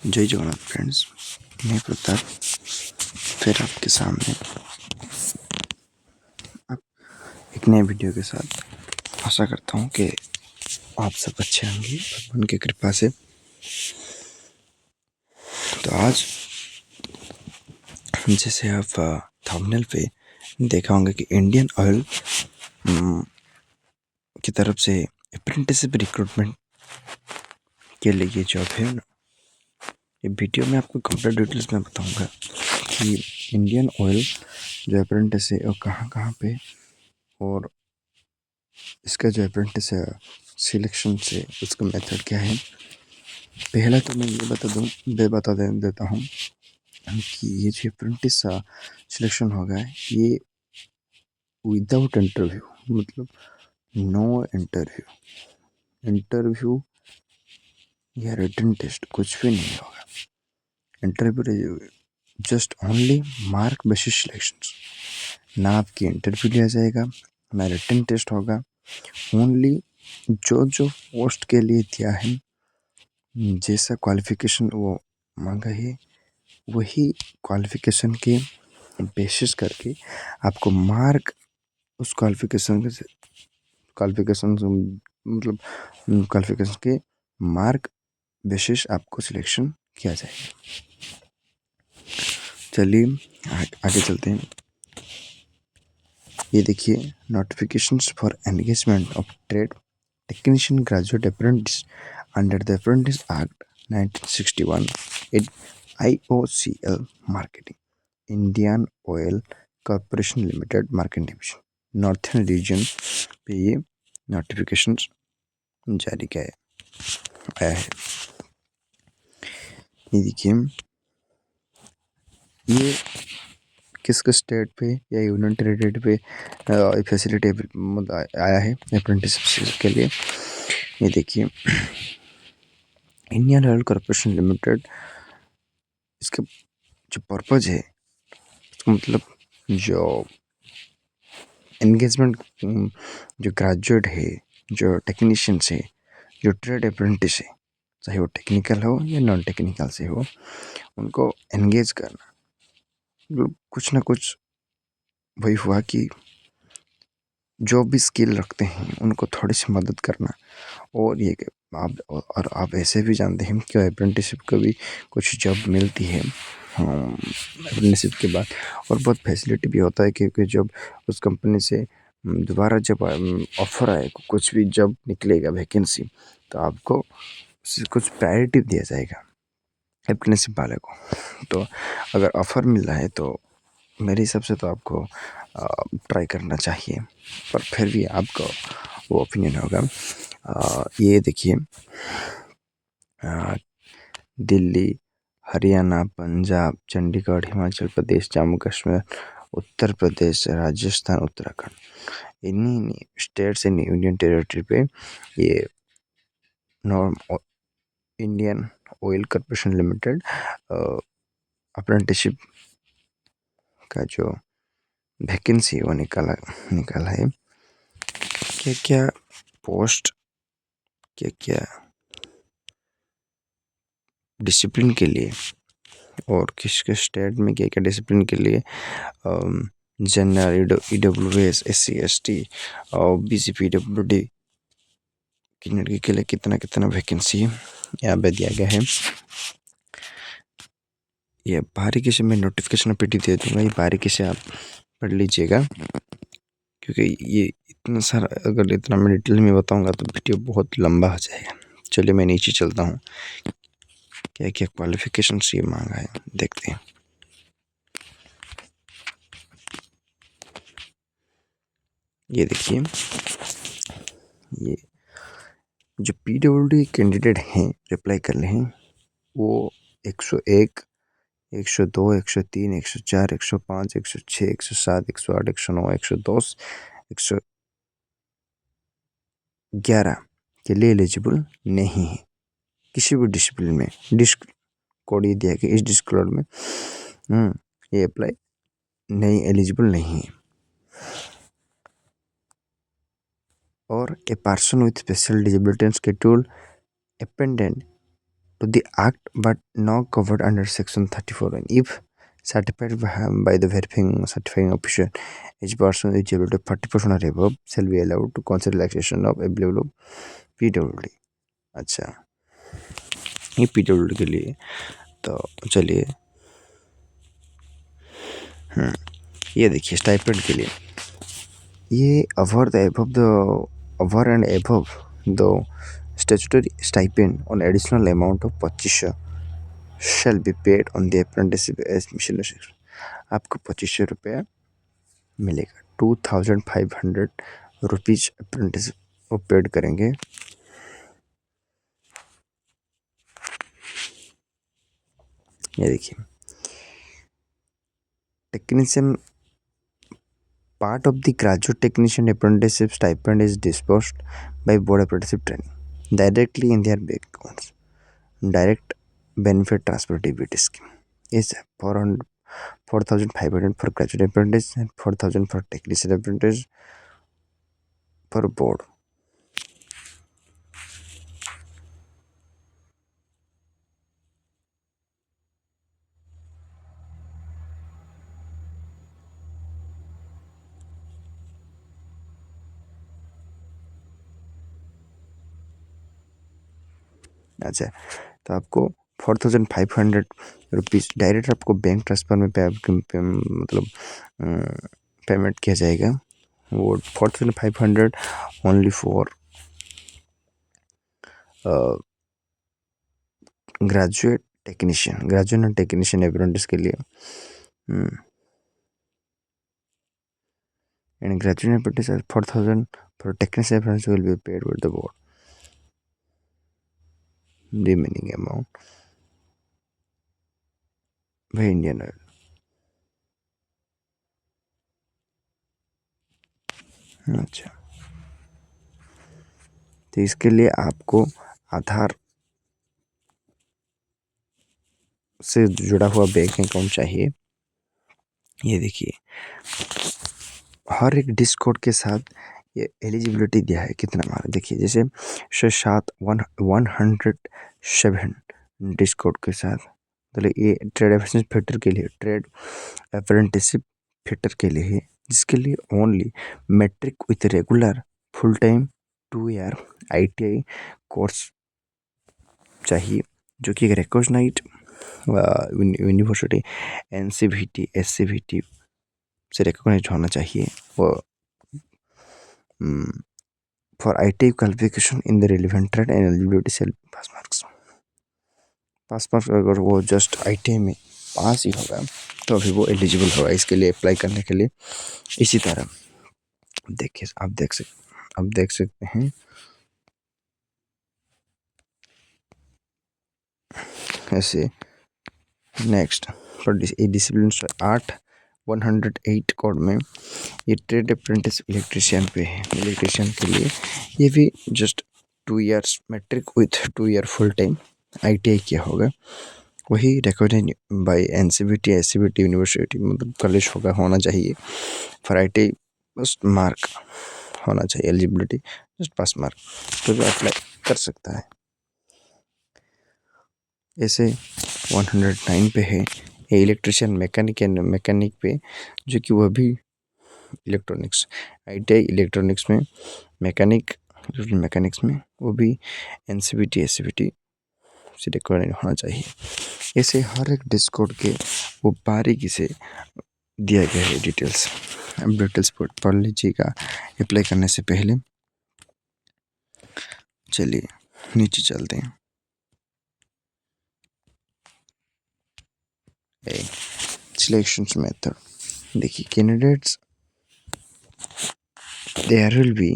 जय जगन्नाथ फ्रेंड्स, मैं प्रताप फिर आपके सामने एक नए वीडियो के साथ। आशा करता हूँ कि आप सब अच्छे होंगे भगवान की कृपा से। तो आज जैसे आप थंबनेल पे देखा होंगे कि इंडियन ऑयल की तरफ से अप्रेंटिसशिप रिक्रूटमेंट के लिए ये जॉब है ना। ये वीडियो में आपको कंप्लीट डिटेल्स में बताऊंगा कि इंडियन ऑयल जो अप्रेंटिस है वो कहाँ कहाँ पे, और इसका जो अप्रेंटिस है सिलेक्शन से उसका मेथड क्या है। पहला तो मैं ये बता देता हूँ कि ये जो अप्रेंटिस सिलेक्शन होगा ये विदाउट इंटरव्यू, मतलब नो इंटरव्यू या रिटन टेस्ट कुछ भी नहीं होगा। Interview just only mark basis selection. ना आपकी इंटरव्यू लिया जाएगा ना रिटन टेस्ट होगा। ओनली जो पोस्ट के लिए दिया है, जैसा क्वालिफिकेशन वो मांगा है वही क्वालिफिकेशन के बेसिस करके आपको मार्क उस क्वालिफिकेशन मतलब क्वालिफिकेशन के मार्क बेसिस आपको सिलेक्शन किया जाएगा। चलिए आगे चलते हैं। ये देखिए, notifications for engagement of trade technician graduate apprentice under the apprentice act 1961 in IOCL marketing Indian oil corporation limited marketing division northern region पे ये नोटिफिकेशन जारी आया है। ये देखिए, ये किस स्टेट पे या यूनियन टेरिटरी पे फैसिलिटी आया है अप्रेंटिसशिप के लिए। ये देखिए, इंडियन ऑयल कॉरपोरेशन लिमिटेड, इसका जो पर्पज़ है, इसका मतलब जो एंगेजमेंट, जो ग्रेजुएट है, जो टेक्नीशियंस है, जो ट्रेड अप्रेंटिस है, चाहे वो टेक्निकल हो या नॉन टेक्निकल से हो, उनको एंगेज करना। मतलब कुछ ना कुछ वही हुआ कि जो भी स्किल रखते हैं उनको थोड़ी सी मदद करना। और ये आप ऐसे भी जानते हैं कि अप्रेंटिसशिप का भी कुछ जॉब मिलती है अप्रेंटिसशिप के बाद, और बहुत फैसिलिटी भी होता है क्योंकि जब उस कंपनी से दोबारा जब ऑफर आए, कुछ भी जॉब निकलेगा वैकेंसी, तो आपको कुछ प्रायोरिटी दिया जाएगा अप्रेंटिसशिप वाले को। तो अगर ऑफर मिल रहा है तो मेरे हिसाब से तो आपको ट्राई करना चाहिए, पर फिर भी आपका वो ओपिनियन होगा। ये देखिए, दिल्ली, हरियाणा, पंजाब, चंडीगढ़, हिमाचल प्रदेश, जम्मू कश्मीर, उत्तर प्रदेश, राजस्थान, उत्तराखंड, इन्हीं स्टेट्स एंड यूनियन टेरिटरी पे ये Indian oil corporation limited apprenticeship का जो वैकेंसी वो निकाला है। क्या क्या पोस्ट, क्या क्या डिसिप्लिन के लिए, और किस किस स्टेट में क्या क्या डिसिप्लिन के लिए जनरल, EWS, SC ST और BC PWD कैंडिडेट के लिए कितना कितना वैकेंसी यहाँ पे दिया गया है। ये बारीकी से मैं नोटिफिकेशन PD दे दूंगा, ये बारीकी से आप पढ़ लीजिएगा, क्योंकि ये इतना सारा अगर इतना मैं डिटेल में बताऊंगा तो वीडियो बहुत लंबा हो जाएगा। चलिए मैं नीचे चलता हूँ, क्या क्या क्वालिफिकेशन ये मांगा है देखते हैं। ये देखिए, ये जो PWD कैंडिडेट हैं अप्लाई कर रहे हैं वो 101, 102, 103, 104, 105, 106, 107, 108, 109, 110, 111 के लिए एलिजिबल नहीं है। किसी भी डिसिप्लिन में डिस्क कोड ये दिया कि इस डिस्क कोड में ये अप्लाई नहीं, एलिजिबल नहीं है। और a person with special disability and schedule appended to the act but not covered under section 34. And if certified by the certifying official, each person is able to 40% or above shall be allowed to consider relaxation of available PWD. अच्छा, ये PWD के लिए तो चलिए ये देखिए stipend के लिए ये over and above the statutory stipend on additional amount of 2500 shall be paid on the apprenticeship as miscellaneous. आपको 2500 रुपया मिलेगा. 2500 रुपीज अप्रेंटिस वो पेड करेंगे. ये देखिए technician part of the graduate technician apprenticeship stipend is disbursed by board apprenticeship training directly in their bank accounts. Direct benefit transfer DBT scheme is 4,500 for graduate apprentice and 4,000 for technician apprentice per board. अच्छा, तो आपको 4,500 rupees direct आपको bank transfer में मतलब payment किया जाएगा. वो 4,500 only for graduate and technician apprentice के लिए. And graduate apprentice 4,000 for technician apprentice will be paid with the board. Remaining amount वही इंडियन ऑयल. अच्छा, तो इसके लिए आपको आधार से जुड़ा हुआ बैंक अकाउंट चाहिए. ये देखिए हर एक डिस्क कोड के साथ ये एलिजिबिलिटी दिया है कितना मार्क. देखिए जैसे 107 डिस्क कोड के साथ, मतलब ये ट्रेड अप्रेंटिसशिप फिटर के लिए, ट्रेड अप्रेंटिसशिप फिटर के लिए है, जिसके लिए only matric with regular full time 2 year ITI course चाहिए, जो कि रिकॉग्नाइज्ड यूनिवर्सिटी NCVT SCVT से रिकॉग्नाइज होना चाहिए. For ITI qualification in the relevant trade and eligibility cell pass marks. अगर वो जस्ट ITI में पास ही होगा तो अभी वो एलिजिबल होगा इसके लिए अप्लाई करने के लिए. इसी तरह देखिए आप देख सकते हैं ऐसे. Next for discipline art 108 code में ये ट्रेड अप्रेंटिस इलेक्ट्रिशियन पे है. इलेक्ट्रिशियन के लिए ये भी just 2 years matric with 2 year full time ITI किया होगा. वही recognise by NCVT SCVT university, मतलब कॉलेज होना चाहिए. फॉर ITI बस मार्क होना चाहिए, एलिजिबिलिटी जस्ट पास मार्क, तो भी अप्लाई कर सकता है. ऐसे 109 पे है ये इलेक्ट्रिशियन मैकेनिक पे, जो कि वह भी इलेक्ट्रॉनिक्स ITI इलेक्ट्रॉनिक्स में मैकेनिक्स में वो भी NCVT SCVT से रिकॉग्नाइज होना चाहिए. ऐसे हर एक डिस्क कोड के वो बारीकी से दिया गया है डिटेल्स. अब डिटेल्स पढ़ लीजिएगा अप्लाई करने से पहले. चलिए नीचे चलते हैं. सिलेक्शन मेथड देखिए, candidates there will be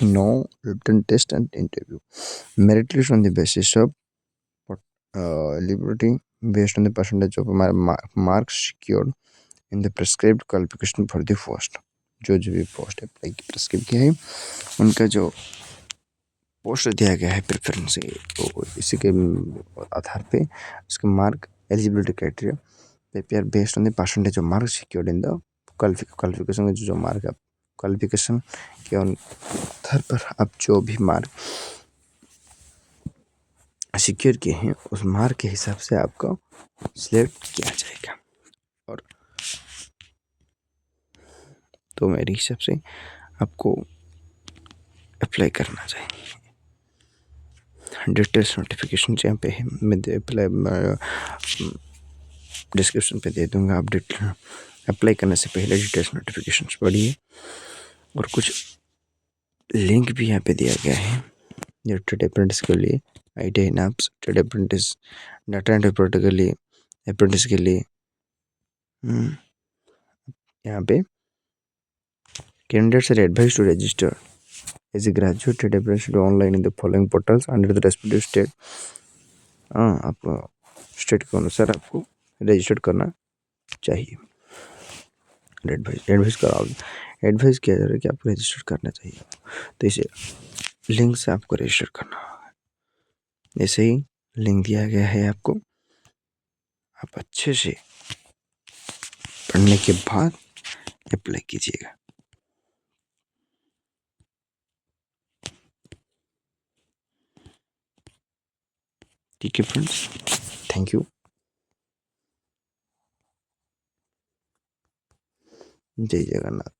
no written test and interview. Merit list on the basis of liberty based on the percentage of marks secured in the prescribed qualification for the post. जो भी post apply की prescribe किया है उनका जो post दिया गया है प्रेफरेंस से, तो इसी के आधार पे उसके mark eligibility criteria paper based on the percentage of marks secured in the qualification में जो मार्क आप क्वालिफिकेशन के आधार पर आप जो भी मार्क सिक्योर किए हैं उस मार्क के हिसाब से आपको सिलेक्ट किया जाएगा। और तो मेरे हिसाब से आपको अप्लाई करना चाहिए। डिटेल्स नोटिफिकेशन यहाँ पे है, मैं डिस्क्रिप्शन पे दे दूंगा। आप अप्लाई करने से पहले डिटेल्स नोटिफिकेशन पढ़िए। और कुछ लिंक भी यहाँ पे दिया गया है जो ट्रेड अप्रेंटिस के लिए, ITI NAPS trade apprentice, data entry operator के लिए, अप्रेंटिस के लिए। यहाँ पे candidates are advised to register as a graduate trade apprentice online in the following portals under the respective state। आपको स्टेट के अनुसार आपको रजिस्टर करना चाहिए। एडवाइस किया जा रहा है कि आपको रजिस्टर करना चाहिए। तो इसे लिंक से आपको रजिस्टर करना होगा। ऐसे ही लिंक दिया गया है आपको, आप अच्छे से पढ़ने के बाद अप्लाई कीजिएगा। ठीक है फ्रेंड्स, थैंक यू। जय जगन्नाथ।